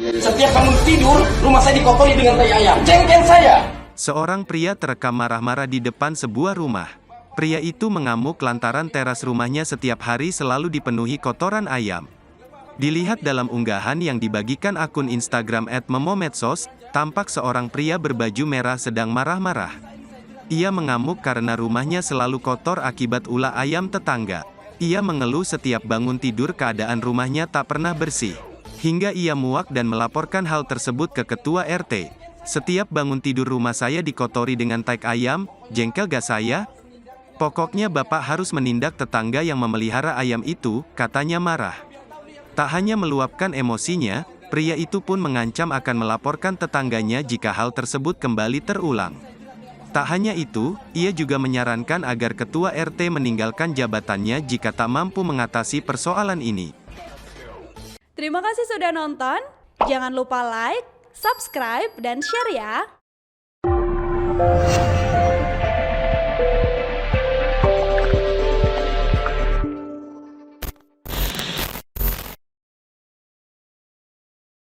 Setiap bangun tidur, rumah saya dikotori dengan tai ayam. Jengkel saya. Seorang pria terekam marah-marah di depan sebuah rumah. Pria itu mengamuk lantaran teras rumahnya setiap hari selalu dipenuhi kotoran ayam. Dilihat dalam unggahan yang dibagikan akun Instagram @memomedsos, tampak seorang pria berbaju merah sedang marah-marah. Ia mengamuk karena rumahnya selalu kotor akibat ulah ayam tetangga. Ia mengeluh setiap bangun tidur keadaan rumahnya tak pernah bersih. Hingga ia muak dan melaporkan hal tersebut ke ketua RT. Setiap bangun tidur rumah saya dikotori dengan tai ayam, jengkel gak saya? Pokoknya bapak harus menindak tetangga yang memelihara ayam itu, katanya marah. Tak hanya meluapkan emosinya, pria itu pun mengancam akan melaporkan tetangganya jika hal tersebut kembali terulang. Tak hanya itu, ia juga menyarankan agar ketua RT meninggalkan jabatannya jika tak mampu mengatasi persoalan ini. Terima kasih sudah nonton. Jangan lupa like, subscribe, dan share ya.